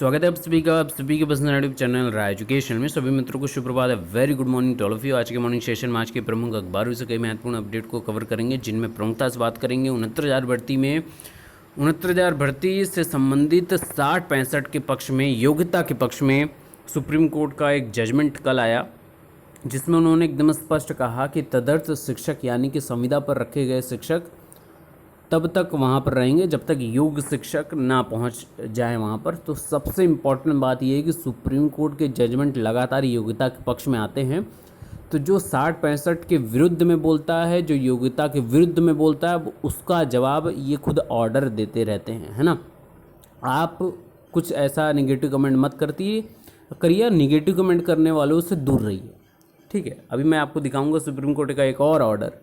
स्वागत है आप सभी के पसंद यूट्यूब चैनल राय एजुकेशन में। सभी मित्रों को सुप्रभात है। Very good morning to all of you. आज के मॉर्निंग सेशन में आज के प्रमुख अखबारों से कई महत्वपूर्ण अपडेट को कवर करेंगे, जिनमें प्रमुखता से बात करेंगे 69,000 भर्ती में 69,000 भर्ती से संबंधित 60-65 के पक्ष में, योग्यता के पक्ष में सुप्रीम कोर्ट का एक जजमेंट कल आया, जिसमें उन्होंने एकदम स्पष्ट कहा कि तदर्थ शिक्षक यानी कि संविदा पर रखे गए शिक्षक तब तक वहाँ पर रहेंगे जब तक योग्य शिक्षक ना पहुँच जाए वहाँ पर। तो सबसे इम्पॉर्टेंट बात यह है कि सुप्रीम कोर्ट के जजमेंट लगातार योग्यता के पक्ष में आते हैं। तो जो 60-65 के विरुद्ध में बोलता है, जो योग्यता के विरुद्ध में बोलता है, उसका जवाब ये खुद ऑर्डर देते रहते हैं, है ना। आप कुछ ऐसा निगेटिव कमेंट मत करिए, निगेटिव कमेंट करने वालों से दूर रहिए, ठीक है। अभी मैं आपको दिखाऊंगा सुप्रीम कोर्ट का एक और ऑर्डर,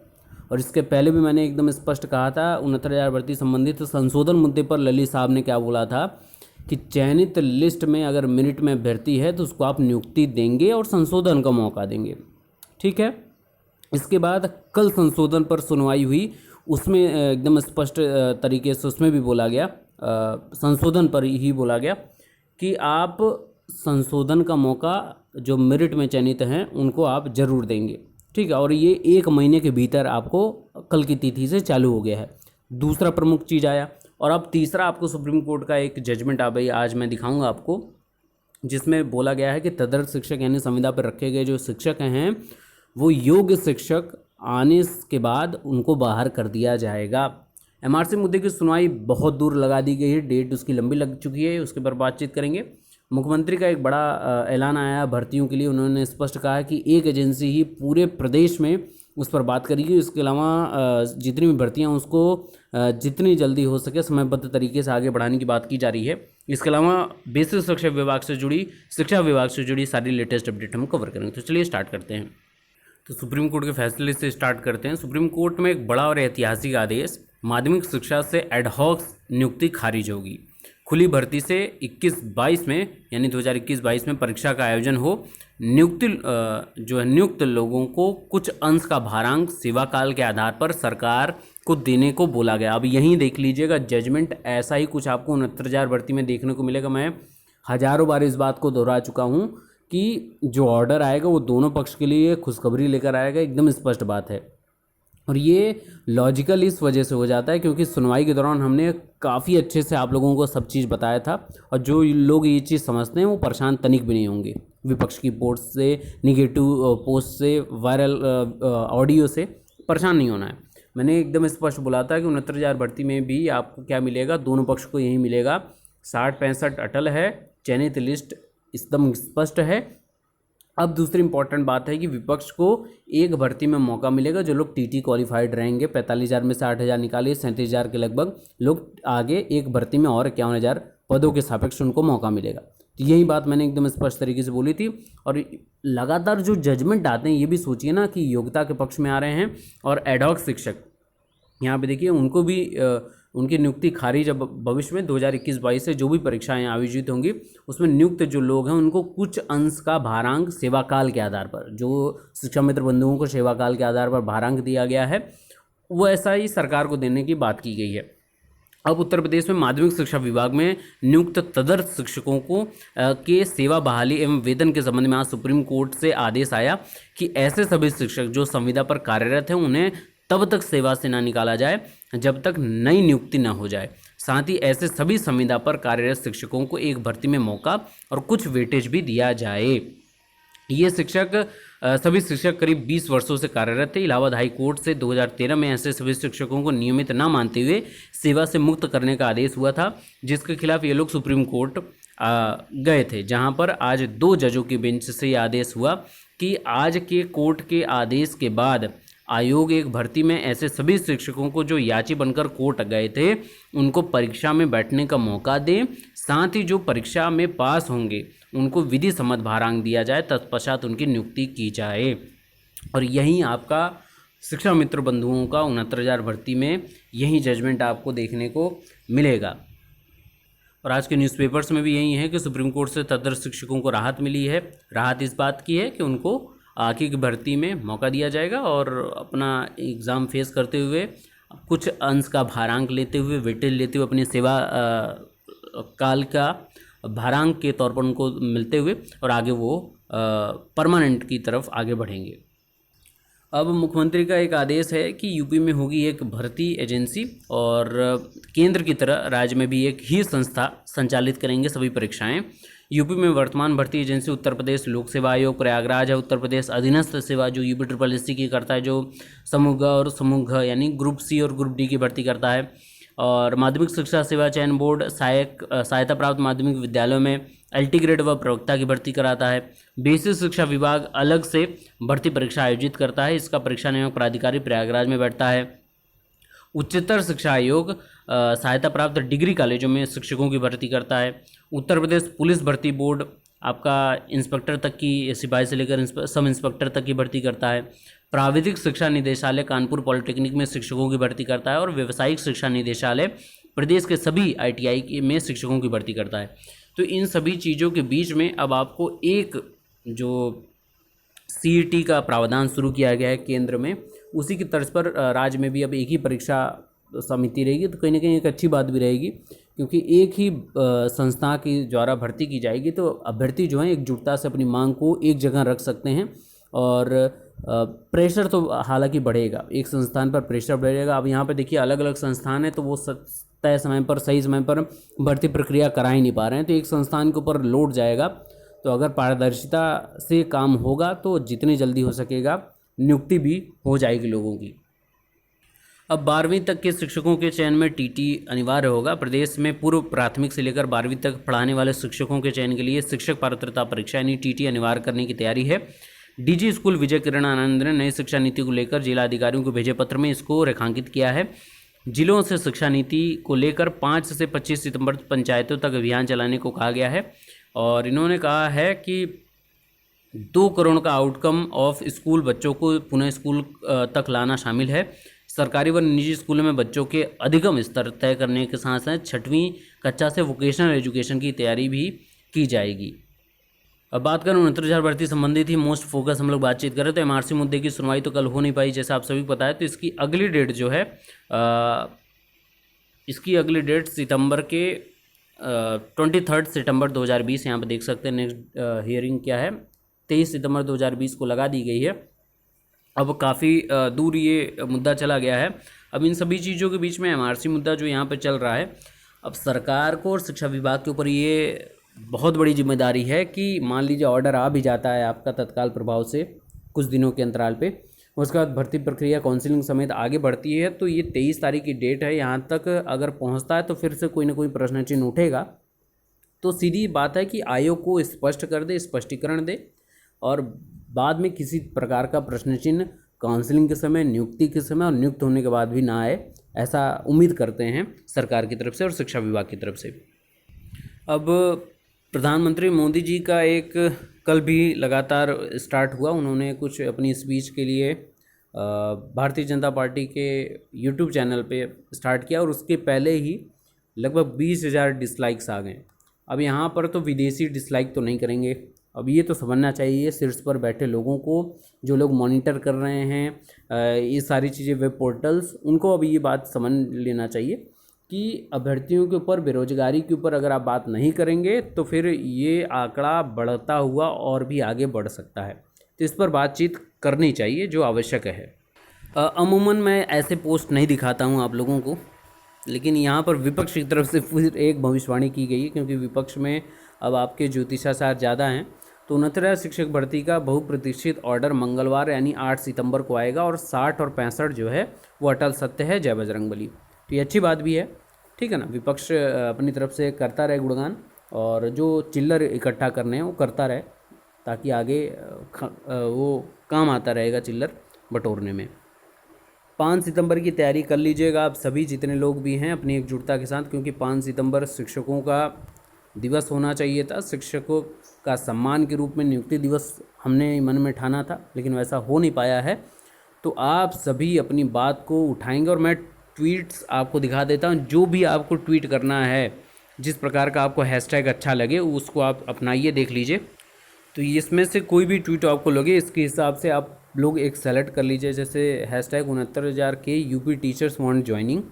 और इसके पहले भी मैंने एकदम स्पष्ट कहा था 69,000 भर्ती संबंधित संशोधन मुद्दे पर ललित साहब ने क्या बोला था कि चयनित लिस्ट में अगर मेरिट में भर्ती है तो उसको आप नियुक्ति देंगे और संशोधन का मौका देंगे, ठीक है। इसके बाद कल संशोधन पर सुनवाई हुई, उसमें एकदम स्पष्ट तरीके से उसमें भी बोला गया, संशोधन पर ही बोला गया कि आप संशोधन का मौका जो मेरिट में चयनित हैं उनको आप जरूर देंगे, ठीक है। और ये 1 महीने के भीतर आपको कल की तिथि से चालू हो गया है। दूसरा प्रमुख चीज़ आया, और अब तीसरा आपको सुप्रीम कोर्ट का एक जजमेंट आज मैं दिखाऊंगा आपको, जिसमें बोला गया है कि तदर्थ शिक्षक यानी संविदा पर रखे गए जो शिक्षक हैं वो योग्य शिक्षक आने के बाद उनको बाहर कर दिया जाएगा। एमआरसी मुद्दे की सुनवाई बहुत दूर लगा दी गई है, डेट उसकी लंबी लग चुकी है, उसके पर बातचीत करेंगे। मुख्यमंत्री का एक बड़ा ऐलान आया भर्तियों के लिए। उन्होंने स्पष्ट कहा कि एक एजेंसी ही पूरे प्रदेश में उस पर बात करेगी। इसके अलावा जितनी भी भर्तियां उसको जितनी जल्दी हो सके समयबद्ध तरीके से आगे बढ़ाने की बात की जा रही है। इसके अलावा बेसिक शिक्षा विभाग से जुड़ी सारी लेटेस्ट अपडेट हम कवर करेंगे। तो चलिए स्टार्ट करते हैं। तो सुप्रीम कोर्ट के फैसले से स्टार्ट करते हैं। सुप्रीम कोर्ट में एक बड़ा और ऐतिहासिक आदेश, माध्यमिक शिक्षा से एडहॉक नियुक्ति खारिज होगी। खुली भर्ती से 21-22 में यानी 2021-22 में परीक्षा का आयोजन हो, नियुक्त लोगों को कुछ अंश का भारांक सेवा काल के आधार पर सरकार को देने को बोला गया। अब यहीं देख लीजिएगा, जजमेंट ऐसा ही कुछ आपको 69,000 भर्ती में देखने को मिलेगा। मैं हजारों बार इस बात को दोहरा चुका हूँ कि जो ऑर्डर आएगा वो दोनों पक्ष के लिए खुशखबरी लेकर आएगा, एकदम स्पष्ट बात है। और ये लॉजिकल इस वजह से हो जाता है क्योंकि सुनवाई के दौरान हमने काफ़ी अच्छे से आप लोगों को सब चीज़ बताया था, और जो लोग ये चीज़ समझते हैं वो परेशान तनिक भी नहीं होंगे। विपक्ष की पोस्ट से, निगेटिव पोस्ट से, वायरल ऑडियो से परेशान नहीं होना है। मैंने एकदम स्पष्ट बोला था कि 69,000 भर्ती में भी आपको क्या मिलेगा, दोनों पक्ष को यही मिलेगा। 60-65 अटल है, चयनित लिस्ट एकदम स्पष्ट है। अब दूसरी इंपॉर्टेंट बात है कि विपक्ष को एक भर्ती में मौका मिलेगा। जो लोग टीटी क्वालिफाइड रहेंगे, 45,000 में से 8,000 निकालिए, 37,000 के लगभग लोग आगे एक भर्ती में और 51,000 पदों के सापेक्ष उनको मौका मिलेगा। तो यही बात मैंने एकदम स्पष्ट तरीके से बोली थी। और लगातार जो जजमेंट आते हैं ये भी सोचिए ना कि योग्यता के पक्ष में आ रहे हैं, और एडहॉक शिक्षक यहाँ पे देखिए उनको भी उनकी नियुक्ति खारिज। अब भविष्य में 2021-22 से जो भी परीक्षाएं आयोजित होंगी उसमें नियुक्त जो लोग हैं उनको कुछ अंश का भारांक सेवा काल के आधार पर, जो शिक्षा मित्र बंधुओं को सेवा काल के आधार पर भारांक दिया गया है, वो ऐसा ही सरकार को देने की बात की गई है। अब उत्तर प्रदेश में माध्यमिक शिक्षा विभाग में नियुक्त तदर्थ शिक्षकों को के सेवा बहाली एवं वेतन के संबंध में आज सुप्रीम कोर्ट से आदेश आया कि ऐसे सभी शिक्षक जो संविदा पर कार्यरत हैं उन्हें तब तक सेवा से ना निकाला जाए जब तक नई नियुक्ति न हो जाए। साथ ही ऐसे सभी संविदा पर कार्यरत शिक्षकों को एक भर्ती में मौका और कुछ वेटेज भी दिया जाए। ये सभी शिक्षक करीब 20 वर्षों से कार्यरत थे। इलाहाबाद हाई कोर्ट से 2013 में ऐसे सभी शिक्षकों को नियमित न मानते हुए सेवा से मुक्त करने का आदेश हुआ था, जिसके खिलाफ ये लोग सुप्रीम कोर्ट गए थे, जहां पर आज 2 जजों की बेंच से यह आदेश हुआ कि आज के कोर्ट के आदेश के बाद आयोग एक भर्ती में ऐसे सभी शिक्षकों को जो याची बनकर कोर्ट गए थे उनको परीक्षा में बैठने का मौका दें। साथ ही जो परीक्षा में पास होंगे उनको विधि सम्मत भारांक दिया जाए, तत्पश्चात उनकी नियुक्ति की जाए। और यही आपका शिक्षा मित्र बंधुओं का 69,000 भर्ती में यही जजमेंट आपको देखने को मिलेगा। और आज के न्यूज़पेपर्स में भी यही है कि सुप्रीम कोर्ट से तदर्थ शिक्षकों को राहत मिली है। राहत इस बात की है कि उनको आगे की भर्ती में मौका दिया जाएगा और अपना एग्ज़ाम फेस करते हुए कुछ अंश का भारांक लेते हुए, वेटेज लेते हुए अपनी सेवा काल का भारांक के तौर पर उनको मिलते हुए और आगे वो परमानेंट की तरफ आगे बढ़ेंगे। अब मुख्यमंत्री का एक आदेश है कि यूपी में होगी एक भर्ती एजेंसी और केंद्र की तरह राज्य में भी एक ही संस्था संचालित करेंगे सभी परीक्षाएं। यूपी में वर्तमान भर्ती एजेंसी उत्तर प्रदेश लोक सेवा आयोग प्रयागराज है, उत्तर प्रदेश अधीनस्थ सेवा जो यूपी ट्रिपल एस सी की करता है, जो समूह ग और समूह घ यानी ग्रुप सी और ग्रुप डी की भर्ती करता है, और माध्यमिक शिक्षा सेवा चयन बोर्ड सहायता प्राप्त माध्यमिक विद्यालयों में एलटी ग्रेड व प्रवक्ता की भर्ती कराता है। बेसिक शिक्षा विभाग अलग से भर्ती परीक्षा आयोजित करता है, इसका परीक्षा नियामक प्राधिकारी प्रयागराज में बैठता है। उच्चतर शिक्षा आयोग सहायता प्राप्त डिग्री कॉलेजों में शिक्षकों की भर्ती करता है। उत्तर प्रदेश पुलिस भर्ती बोर्ड आपका इंस्पेक्टर तक की, सिपाही से लेकर सब इंस्पेक्टर तक की भर्ती करता है। प्राविधिक शिक्षा निदेशालय कानपुर पॉलिटेक्निक में शिक्षकों की भर्ती करता है और व्यावसायिक शिक्षा निदेशालय प्रदेश के सभी आईटीआई में शिक्षकों की भर्ती करता है। तो इन सभी चीज़ों के बीच में अब आपको एक जो सीईटी का प्रावधान शुरू किया गया है केंद्र में, उसी की तर्ज पर राज्य में भी अब एक ही परीक्षा समिति रहेगी। तो कहीं ना कहीं एक अच्छी बात भी रहेगी, क्योंकि एक ही संस्था की द्वारा भर्ती की जाएगी तो अभ्यर्थी जो हैं एकजुटता से अपनी मांग को एक जगह रख सकते हैं और प्रेशर तो हालांकि बढ़ेगा, एक संस्थान पर प्रेशर बढ़ेगा। अब यहाँ पे देखिए अलग अलग संस्थान है तो वो तय समय पर सही समय पर भर्ती प्रक्रिया करा ही नहीं पा रहे हैं, तो एक संस्थान के ऊपर लोड जाएगा। तो अगर पारदर्शिता से काम होगा तो जितनी जल्दी हो सकेगा नियुक्ति भी हो जाएगी लोगों की। अब 12वीं तक के शिक्षकों के चयन में टीटी अनिवार्य होगा। प्रदेश में पूर्व प्राथमिक से लेकर 12वीं तक पढ़ाने वाले शिक्षकों के चयन के लिए शिक्षक पात्रता परीक्षा यानी टीटी अनिवार्य करने की तैयारी है। डीजी स्कूल विजय किरण आनंद ने नई शिक्षा नीति को लेकर जिला अधिकारियों को भेजे पत्र में इसको रेखांकित किया है। जिलों से शिक्षा नीति को लेकर 5 से 25 सितंबर पंचायतों तक अभियान चलाने को कहा गया है और इन्होंने कहा है कि 2 करोड़ का आउटकम ऑफ स्कूल बच्चों को पुनः स्कूल तक लाना शामिल है। सरकारी व निजी स्कूलों में बच्चों के अधिगम स्तर तय करने के साथ साथ 6वीं कक्षा से वोकेशनल एजुकेशन की तैयारी भी की जाएगी। अब बात करें 69,000 भर्ती संबंधी थी मोस्ट फोकस हम लोग बातचीत करें तो एमआरसी मुद्दे की सुनवाई तो कल हो नहीं पाई जैसा आप सभी को पता है। तो इसकी अगली डेट जो है इसकी अगली डेट सितंबर के 23 सितंबर 2020 यहाँ पर देख सकते हैं। नेक्स्ट हियरिंग क्या है 23 सितंबर 2020 को लगा दी गई है। अब काफ़ी दूर ये मुद्दा चला गया है। अब इन सभी चीज़ों के बीच में एमआरसी मुद्दा जो यहाँ पे चल रहा है, अब सरकार को और शिक्षा विभाग के ऊपर ये बहुत बड़ी जिम्मेदारी है कि मान लीजिए ऑर्डर आ भी जाता है आपका तत्काल प्रभाव से कुछ दिनों के अंतराल पे, उसके बाद भर्ती प्रक्रिया काउंसलिंग समेत आगे बढ़ती है तो ये 23 तारीख की डेट है, यहाँ तक अगर पहुँचता है तो फिर से कोई ना कोई प्रश्न चिन्ह उठेगा। तो सीधी बात है कि आयोग को स्पष्ट कर दे, स्पष्टीकरण दे और बाद में किसी प्रकार का प्रश्न चिन्ह काउंसलिंग के समय, नियुक्ति के समय और नियुक्त होने के बाद भी ना आए, ऐसा उम्मीद करते हैं सरकार की तरफ से और शिक्षा विभाग की तरफ से। अब प्रधानमंत्री मोदी जी का एक कल भी लगातार स्टार्ट हुआ, उन्होंने कुछ अपनी स्पीच के लिए भारतीय जनता पार्टी के यूट्यूब चैनल पे स्टार्ट किया और उसके पहले ही लगभग 20,000 डिसलाइक्स आ गए। अब यहाँ पर तो विदेशी डिसलाइक तो नहीं करेंगे, अब ये तो समझना चाहिए शीर्ष पर बैठे लोगों को, जो लोग मॉनिटर कर रहे हैं ये सारी चीज़ें वेब पोर्टल्स, उनको अब ये बात समझ लेना चाहिए कि अभ्यर्थियों के ऊपर, बेरोजगारी के ऊपर अगर आप बात नहीं करेंगे तो फिर ये आंकड़ा बढ़ता हुआ और भी आगे बढ़ सकता है। तो इस पर बातचीत करनी चाहिए जो आवश्यक है। अमूमन मैं ऐसे पोस्ट नहीं दिखाता हूँ आप लोगों को, लेकिन यहाँ पर विपक्ष की तरफ से फिर एक भविष्यवाणी की गई है, क्योंकि विपक्ष में अब आपके ज्योतिषाचार्य ज़्यादा हैं। तो 69 शिक्षक भर्ती का बहुप्रतीक्षित ऑर्डर मंगलवार यानी 8 सितंबर को आएगा और 60 और 65 जो है वो अटल सत्य है, जय बजरंगबली। तो ये अच्छी बात भी है, ठीक है ना। विपक्ष अपनी तरफ से करता रहे गुणगान और जो चिल्लर इकट्ठा करने हैं वो करता रहे, ताकि आगे वो काम आता रहेगा चिल्लर बटोरने में। 5 सितंबर की तैयारी कर लीजिएगा आप सभी जितने लोग भी हैं अपनी एकजुटता के साथ, क्योंकि 5 सितंबर शिक्षकों का दिवस होना चाहिए था। शिक्षकों का सम्मान के रूप में नियुक्ति दिवस हमने मन में ठाना था, लेकिन वैसा हो नहीं पाया है। तो आप सभी अपनी बात को उठाएंगे और मैं ट्वीट्स आपको दिखा देता हूं। जो भी आपको ट्वीट करना है, जिस प्रकार का आपको हैशटैग अच्छा लगे उसको आप अपनाइए, देख लीजिए। तो इसमें से कोई भी ट्वीट आपको लगे इसके हिसाब से आप लोग एक सेलेक्ट कर लीजिए। जैसे हैशटैग 69,000 के यूपी टीचर्स वांट ज्वाइनिंग,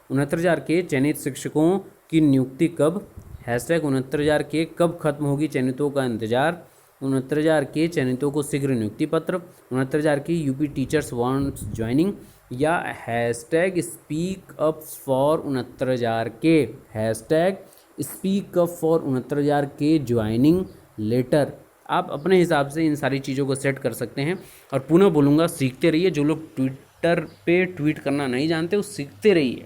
69,000 के चयनित शिक्षकों की नियुक्ति कब, हैशटैग 69,000 कब खत्म होगी चयनितों का इंतजार, 69,000 चयनितों को शीघ्र नियुक्ति पत्र, 69,000 यूपी टीचर्स वांट्स ज्वाइनिंग, या hashtag speak up for 69,000 hashtag speak up for 69,000 joining letter. आप अपने हिसाब से इन सारी चीज़ों को सेट कर सकते हैं। और पुनः बोलूँगा, सीखते रहिए। जो लोग ट्विटर पे ट्वीट करना नहीं जानते वो सीखते रहिए।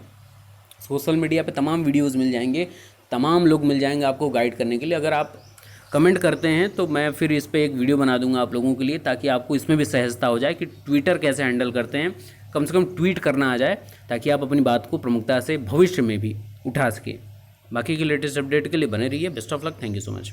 सोशल मीडिया पे तमाम वीडियोस मिल जाएंगे, तमाम लोग मिल जाएंगे आपको गाइड करने के लिए। अगर आप कमेंट करते हैं तो मैं फिर इस पर एक वीडियो बना दूंगा आप लोगों के लिए, ताकि आपको इसमें भी सहजता हो जाए कि ट्विटर कैसे हैंडल करते हैं, कम से कम ट्वीट करना आ जाए, ताकि आप अपनी बात को प्रमुखता से भविष्य में भी उठा सकें। बाकी की लेटेस्ट अपडेट के लिए बने रहिए। Best of luck. Thank you so much.